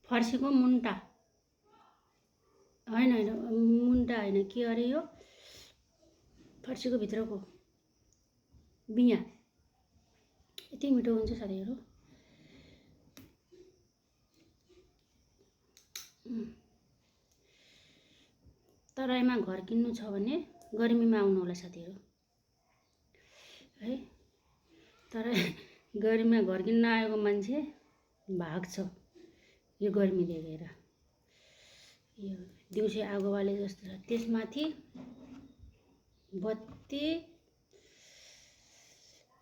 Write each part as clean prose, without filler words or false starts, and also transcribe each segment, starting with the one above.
फर्सीको मुन्टा होइन होइन मुन्टा होइन के अरे यो फर्सीको भित्रको बियाँ यति मिठो हुन्छ साथीहरू। तराईमा घर किन्नु छ भने गर्मीमा आउनु होला साथीहरू है। तराई गर्मीमा घर किन्न आएको मान्छे भाग्छ यो गर्मी देखेर। यो दिउँसो आगो बाले जस्तो छ, त्यसमाथि बत्ती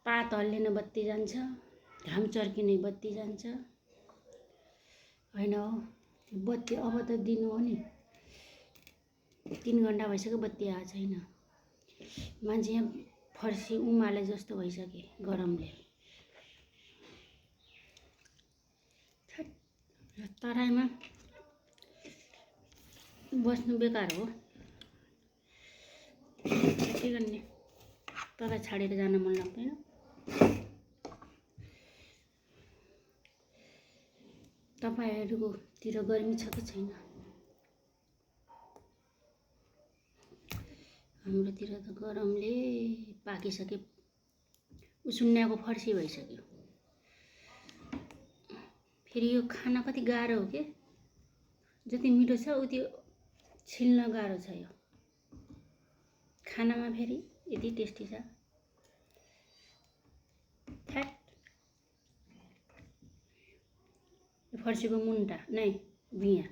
पात हल्लिने बत्ती जान्छ, घाम चर्किने बत्ती जान्छ होइन हो। त्यो बत्ती अब त दिनु हो नि, 3 घण्टा भइसक्यो बत्ती आएको छैन। मान्छे यहाँ फर्सी उमाले जस्तो भइसके गरमले। तराईमा बस्नु बेकार हो, के गर्ने। तराई छाडेर जान मन लाग्दैन। तपाईहरुकोतिर गर्मी छ कि छैन? हाम्रोतिर त गरमले पाकिसके उसुन्याको फर्सी भइसक्यो। फेरि यो खाना कति गाह्रो हो के, जति मिठो छ उति छिल्न गाह्रो छ। यो खानामा फेरि यति टेस्टी छ। फर्सीको मुन्टा नै बियाँ।